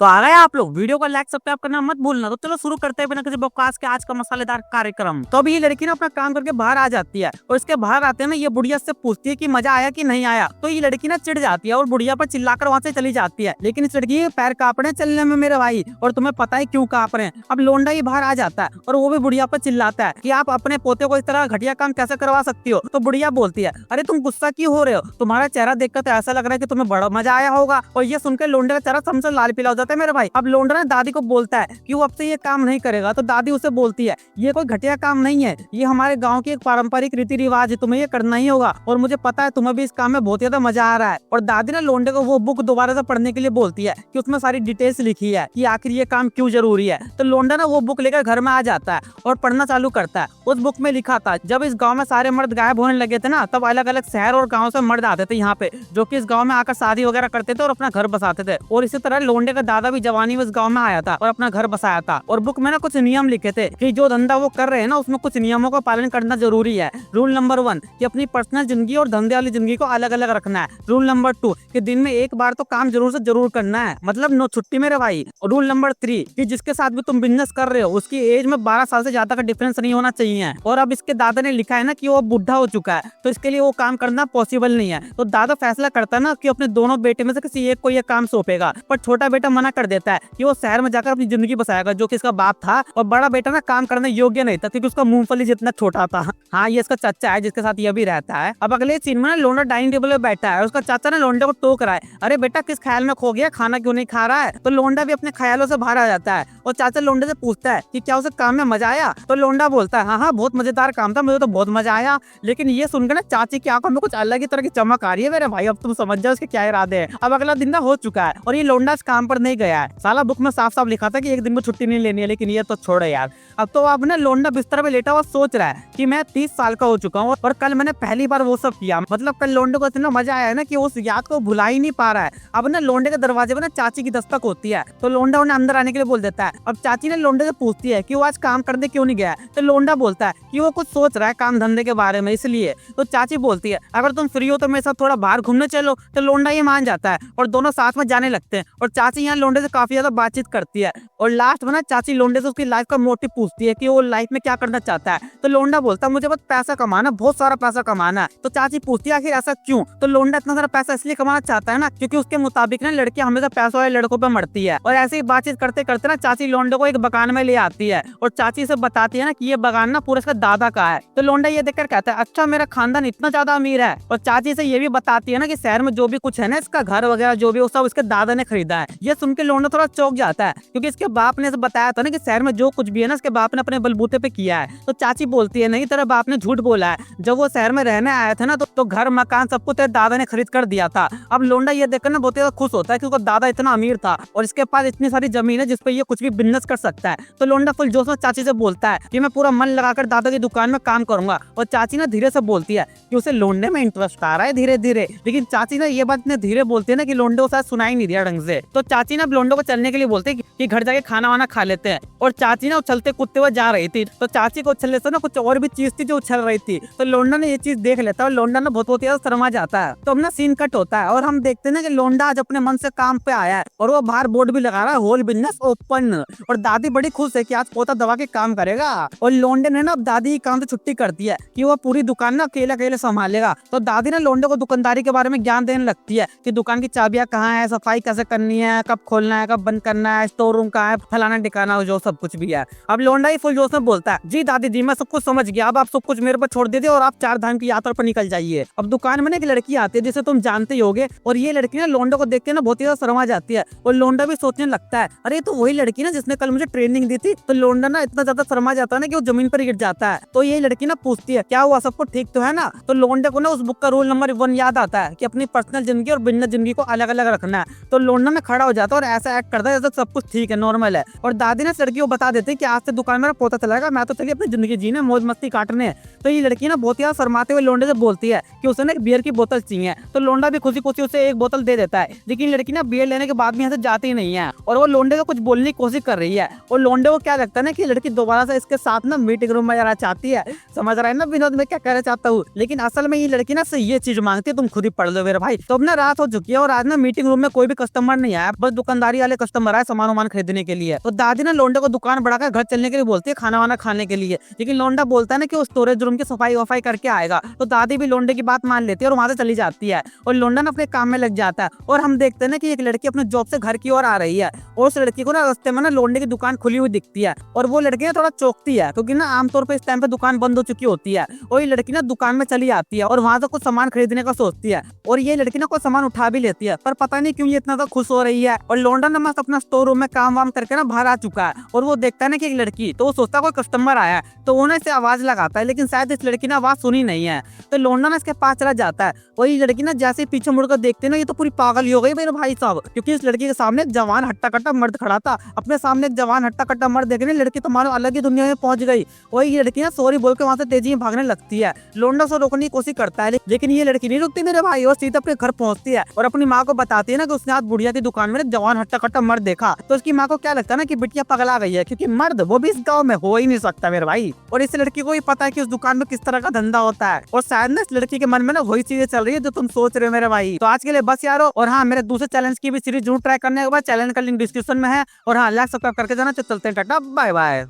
तो आ गए आप लोग, वीडियो को लाइक सब्सक्राइब करना मत भूलना। तो चलो शुरू करते हैं बिना किसी बकवास के आज का मसालेदार कार्यक्रम। तो अभी ये लड़की ना अपना काम करके बाहर आ जाती है और इसके बाहर आते हैं ना ये बुढ़िया से पूछती है कि मजा आया कि नहीं आया। तो ये लड़की ना चिढ़ जाती है और बुढ़िया पर चिल्लाकर वहां से चली जाती है। लेकिन इस लड़की के पैर कांप रहे हैं चलने में मेरे भाई, और तुम्हें पता है क्यों कांप रहे हैं। अब लोंडा ही बाहर आ जाता है और वो भी बुढ़िया पर चिल्लाता है कि आप अपने पोते को इस तरह घटिया काम कैसे करवा सकती हो। तो बुढ़िया बोलती है, अरे तुम गुस्सा क्यों हो रहे हो, तुम्हारा चेहरा देखकर तो ऐसा लग रहा है कि तुम्हें बड़ा मजा आया होगा। और ये सुनकर लोंडे का चेहरा समझ लाल पीला हो जाता है मेरे भाई। अब लोंडा ना दादी को बोलता है कि वो अब से ये काम नहीं करेगा। तो दादी उसे बोलती है, ये कोई घटिया काम नहीं है, ये हमारे गांव की एक पारंपरिक रीति रिवाज है, तुम्हें ये करना ही होगा और मुझे पता है तुम्हें भी इस काम में बहुत ज्यादा मजा आ रहा है। और दादी ना लोंडे को वो बुक दोबारा से पढ़ने के लिए बोलती है कि उसमें सारी डिटेल्स लिखी है कि आखिर ये काम क्यों जरूरी है। तो लोंडा ना वो बुक लेकर घर में आ जाता है और पढ़ना चालू करता है। उस बुक में लिखा था जब इस गाँव में सारे मर्द गायब होने लगे थे ना, तब अलग अलग शहर और गाँव से मर्द आते थे यहाँ पे, जो कि इस गाँव में आकर शादी वगैरह करते थे और अपना घर बसाते थे। और इसी तरह लोंडे का दादा भी जवानी में इस गाँव में आया था और अपना घर बसाया था। और बुक में ना कुछ नियम लिखे थे कि जो धंधा वो कर रहे हैं ना उसमें कुछ नियमों का पालन करना जरूरी है। रूल नंबर 1 कि अपनी पर्सनल जिंदगी और धंधे वाली जिंदगी को अलग अलग रखना है। रूल नंबर 2 कि दिन में एक बार तो काम जरूर से जरूर करना है, मतलब नो छुट्टी मेरे भाई। और रूल नंबर 3 कि जिसके साथ भी तुम बिजनेस कर रहे हो उसकी एज में 12 साल से ज्यादा का डिफरेंस नहीं होना चाहिए। और अब इसके दादा ने लिखा है ना कि वो बुढ़ा हो चुका है, तो इसके लिए वो काम करना पॉसिबल नहीं है। तो दादा फैसला करता है ना कि अपने दोनों बेटे में से किसी एक को ये काम सौंपेगा, पर छोटा बेटा मना कर देता है कि वो शहर में जाकर अपनी जिंदगी बसाएगा, जो कि इसका बाप था। और बड़ा बेटा ना काम करने योग्य नहीं था क्योंकि उसका मूंगफली जितना छोटा था। हाँ, ये इसका चाचा है जिसके साथ ये भी रहता है। अब अगले सीन में ना लोंडा डाइनिंग टेबल पे बैठा है और उसका चाचा ने लोंडे को टोक रहा है, अरे बेटा किस ख्याल में खो गया, खाना क्यों नहीं खा रहा है। तो लोंडा भी अपने ख्यालों से बाहर आ जाता है और चाचा लोंडे से पूछता है कि क्या उसे काम में मजा आया। तो लोंडा बोलता है, हाँ हाँ बहुत मजेदार काम था, मुझे तो बहुत मजा आया। लेकिन ये सुनकर ना चाची की आंखों में कुछ अलग ही तरह की चमक आ रही है मेरे भाई। अब तुम समझ जाओ उसके क्या इरादे हैं। अब अगला दिन ना हो चुका है और ये लोंडा इस काम पर नहीं गया है। साला बुक में साफ साफ लिखा था कि एक दिन में छुट्टी नहीं लेनी है, लेकिन ये तो छोड़े यार। अब तो अब ना लोंडा बिस्तर पे लेटा हुआ सोच रहा है कि मैं 30 साल का हो चुका हूँ और कल मैंने पहली बार वो सब किया। मतलब कल लोंडे को इतना मजा आया है ना कि उस याद को भुला ही नहीं पा रहा है। अब ना लोंडे के दरवाजे पे ना चाची की दस्तक होती है, तो लोंडा उन्हें अंदर आने के लिए बोल देता है। अब चाची ने लोंडे से पूछती है कि वो आज काम करने क्यों नहीं गया। तो लोंडा बोलता है कि वो कुछ सोच रहा है काम धंधे के बारे में, इसलिए। तो चाची बोलती है, अगर तुम फ्री हो तो मेरे साथ थोड़ा बाहर घूमने चलो। तो लोंडा ये मान जाता है और दोनों साथ में जाने लगते हैं। और चाची यहाँ लोंडे से काफी ज्यादा बातचीत करती है और लास्ट में ना चाची लोंडे से उसकी लाइफ का मोटिव पूछती है कि वो लाइफ में क्या करना चाहता है। तो लोंडा बोलता है, मुझे बस पैसा कमाना, बहुत सारा पैसा कमाना है। तो चाची पूछती है, आखिर ऐसा क्यों। तो लोंडा इतना सारा पैसा इसलिए कमाना चाहता है ना क्योंकि उसके मुताबिक ना लड़कियां हमेशा पैसों वाले लड़कों पे मरती है। और ऐसे ही बातचीत करते करते ना चाची लोंडे को एक बगान में ले आती है और चाची से बताती है ना कि ये बगान ना पूरा इसका दादा का है। तो लोंडा ये देखकर कहता है, अच्छा मेरा खानदान इतना ज्यादा अमीर है। और चाची से ये भी बताती है ना कि शहर में जो भी कुछ है ना, इसका घर वगैरह जो भी, वो सब इसके दादा ने खरीदा है। ये सुन के लोंडा थोड़ा चौंक जाता है क्योंकि इसके बाप ने बताया था ना कि शहर में जो कुछ भी है ना इसके बाप ने अपने बलबूते पे किया है। तो चाची बोलती है, नहीं तेरे बाप ने झूठ बोला है, जब वो शहर में रहने आया था ना तो घर मकान सब कुछ तेरे दादा ने खरीद कर दिया था। अब लोंडा ये देखकर ना बहुत ज्यादा खुश होता है क्योंकि दादा इतना अमीर था और इसके पास इतनी सारी जमीन है जिसपे ये कुछ भी बिजनेस कर सकता है। तो लोंडा फुल जोश में चाची से बोलता है कि मैं पूरा मन लगाकर दादा की दुकान में काम करूंगा। और चाची ना धीरे से बोलती है कि उसे लोंडे में इंटरेस्ट आ रहा है धीरे धीरे। लेकिन चाची ना ये बात इतने धीरे बोलती है ना कि लोंडे को शायद सुनाई नहीं दिया ढंग से। तो चाची ना लोंडे को चलने के लिए बोलते हैं कि घर जाके खाना वाना खा लेते हैं। और चाची ना उछलते कूदते हुए जा रही थी, तो चाची को उछलने से ना कुछ और भी चीज थी जो उछल रही थी। तो लोंडा ने ये चीज देख लेता है और लोंडा ना बहुत ज्यादा शर्मा जाता है। तो अपना सीन कट होता है और हम देखते हैं ना कि लोंडा आज अपने मन से काम पे आया है और वो बाहर बोर्ड भी लगा रहा है, होल बिजनेस ओपन। और दादी बड़ी खुश है कि आज पोता दवा के काम करेगा। और लोंडे ने ना अब दादी की काम से छुट्टी कर दी है कि वो पूरी दुकान ना अकेले अकेले संभालेगा। तो दादी ना लोंडे को दुकानदारी के बारे में ज्ञान देने लगती है कि दुकान की चाबियां कहाँ है, सफाई कैसे करनी है, कब खोलना है, कब बंद करना है, स्टोर रूम कहाँ है, फलाना ठिकाना जो सब कुछ भी है। अब लोंडा ही फुल जोश में बोलता है, जी दादी जी मैं सब कुछ समझ गया, अब आप सब कुछ मेरे पर छोड़ दीजिए और आप 4 धाम की यात्रा पर निकल जाइए। अब दुकान में ना एक लड़की आती है जिसे तुम जानते ही होगे और ये लड़की ना लोंडा को देख के ना बहुत ही शर्मा जाती है। और लोंडा भी सोचने लगता है, अरे तो वही लड़की ना जिसने कल मुझे ट्रेनिंग दी थी। तो लोंडा ना इतना ज्यादा शर्मा जाता है ना कि वो जमीन पर गिर जाता है। तो ये लड़की ना पूछती है, क्या हुआ, सबको ठीक तो है ना। तो लोंडे को ना उस बुक का रूल नंबर 1 याद आता है कि अपनी पर्सनल जिंदगी और बिजनेस जिंदगी को अलग अलग रखना है। तो लोंडा ना खड़ा हो जाता है और ऐसा एक्ट करता है जैसे सब कुछ ठीक है, नॉर्मल है। और दादी ने लड़की को बता देती है कि आज से दुकान में पोता चलाएगा, मैं तो चलिए अपनी जिंदगी जीने, मौज मस्ती काटने। तो ये लड़की ना बहुत ही शर्माते हुए लोंडे से बोलती है कि उसे ना एक बियर की बोतल चाहिए। तो लोंडा भी खुशी खुशी उसे एक बोतल दे देता है। लेकिन लड़की ना बियर लेने के बाद भी यहाँ से जाती ही नहीं है और वो लोंडे को कुछ बोलने की कोशिश कर रही है। और लोंडे को क्या लगता है ना कि लड़की दोबारा से इसके साथ ना मीटिंग रूम में जाना चाहती है। समझ रहा है ना विनोद मैं क्या कहना चाहता हूँ। लेकिन असल में ये लड़की ना से ये चीज मांगती है, तुम खुद ही पढ़ लो मेरे भाई। तो अब ना रात हो चुकी है और आज ना मीटिंग रूम में कोई भी कस्टमर नहीं आया, बस दुकानदारी वाले कस्टमर आए सामान वामान खरीदने के लिए, तो दादी ना लोंडे को दुकान बढ़ाकर घर चलने के लिए बोलती है, खाना वाना खाने के लिए। लेकिन लोंडा बोलता है ना कि वो स्टोरेज रूम की सफाई वफाई करके आएगा, तो दादी भी लोंडे की बात मान लेती है और वहां से चली जाती है और लोंडा ना अपने काम में लग जाता है। और हम देखते हैं ना कि एक लड़की अपने जॉब से घर की ओर आ रही है और उस लड़की को ना रास्ते में ना लोंडे की दुकान खुली हुई दिखती है और वो लड़की ना थोड़ा चौंकती है क्योंकि ना आमतौर पर इस टाइम पे दुकान बंद हो चुकी होती है। और ये लड़की ना दुकान में चली आती है और वहां से कुछ सामान खरीदने का सोचती है और ये लड़की ना कुछ सामान उठा भी लेती है, पर पता नहीं क्यों ये इतना तो खुश हो रही है। और लोंडा ना मस्त अपना स्टोर रूम में काम वाम करके ना बाहर आ चुका है और वो देखता है ना कि एक लड़की, तो वो सोचता है कोई कस्टमर आया है, तो वो ना इसे आवाज लगाता है, लेकिन शायद इस लड़की ने आवाज सुनी नहीं है। तो लोंडा ना इसके पास चला जाता है और ये लड़की ना जैसे ही पीछे मुड़कर देखते ना, ये तो पूरी पागल ही हो गई मेरे भाई साहब, क्योंकि इस लड़की के सामने एक जवान हट्टा कट्टा मर्द खड़ा था। अपने सामने एक जवान हट्टा कट्टा मर्द देखने लड़की तो मानो अलग ही दुनिया में पहुंच गई। वही ये लड़की ना सॉरी बोल के वहां से तेजी में भागने लगती है। लोंडा उसे रोकने की कोशिश करता है, लेकिन ये लड़की नहीं रुकती मेरे भाई, और सीधे अपने घर पहुंचती है और अपनी माँ को बताती है ना कि उसने आज बुढ़िया की दुकान में जवान हट्टा कट्टा मर्द देखा। तो उसकी माँ को क्या लगता है ना कि बिटिया पगला गई है, क्योंकि मर्द वो भी इस गाँव में हो ही नहीं सकता मेरे भाई। और इस लड़की को भी पता है कि उस दुकान में किस तरह का धंधा होता है और शायद ना इस लड़की के मन में ना वही चीजें चल रही है जो तुम सोच रहे हो मेरे भाई। तो आज के लिए बस यारो, और हाँ मेरे दूसरे चैलेंज की भी सीरीज जरूर ट्राई करने के बाद, चैलेंज का लिंक डिस्क्रिप्शन में है। और हाँ लाइक सब्सक्राइब करके जाना। चलते हैं, टाटा बाय बाय।